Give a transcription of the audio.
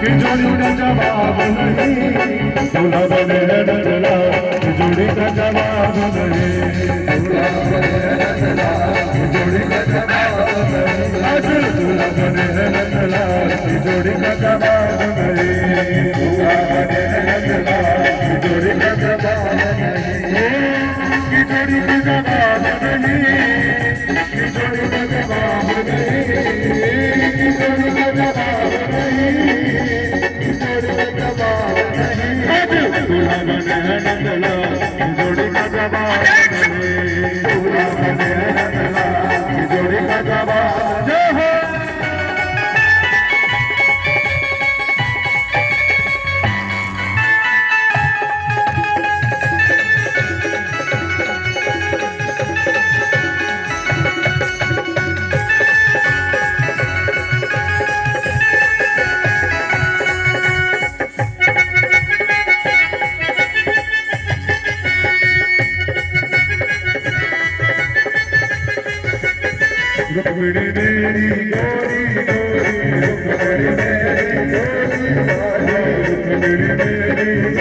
कि जोड़ी का जवाब नहीं, दूल्हा बने नंदलाल कि जोड़ी का जवाब नहीं, दूल्हा बने नंदलाल कि जोड़ी का जवाब नहीं, आज दूल्हा बने नंदलाल कि जोड़ी का जवाब नहीं, दूल्हा बने नंदलाल कि जोड़ी का जवाब नहीं, कि जोड़ी का जवाब नहीं, कि जोड़ी का जवाब नहीं, कि जोड़ी का जवाब नहीं, कि जोड़ी का जवाब नहीं, दूल्हा बने नंदलाल कि जोड़ी का जवाब नहीं, दूल्हा बने नंदलाल कि जोड़ी का जवाब नहीं। रुक्मिणी मेरी गोरी गोरी, रुक्मिणी मेरी गोरी गोरी, रुक्मिणी मेरी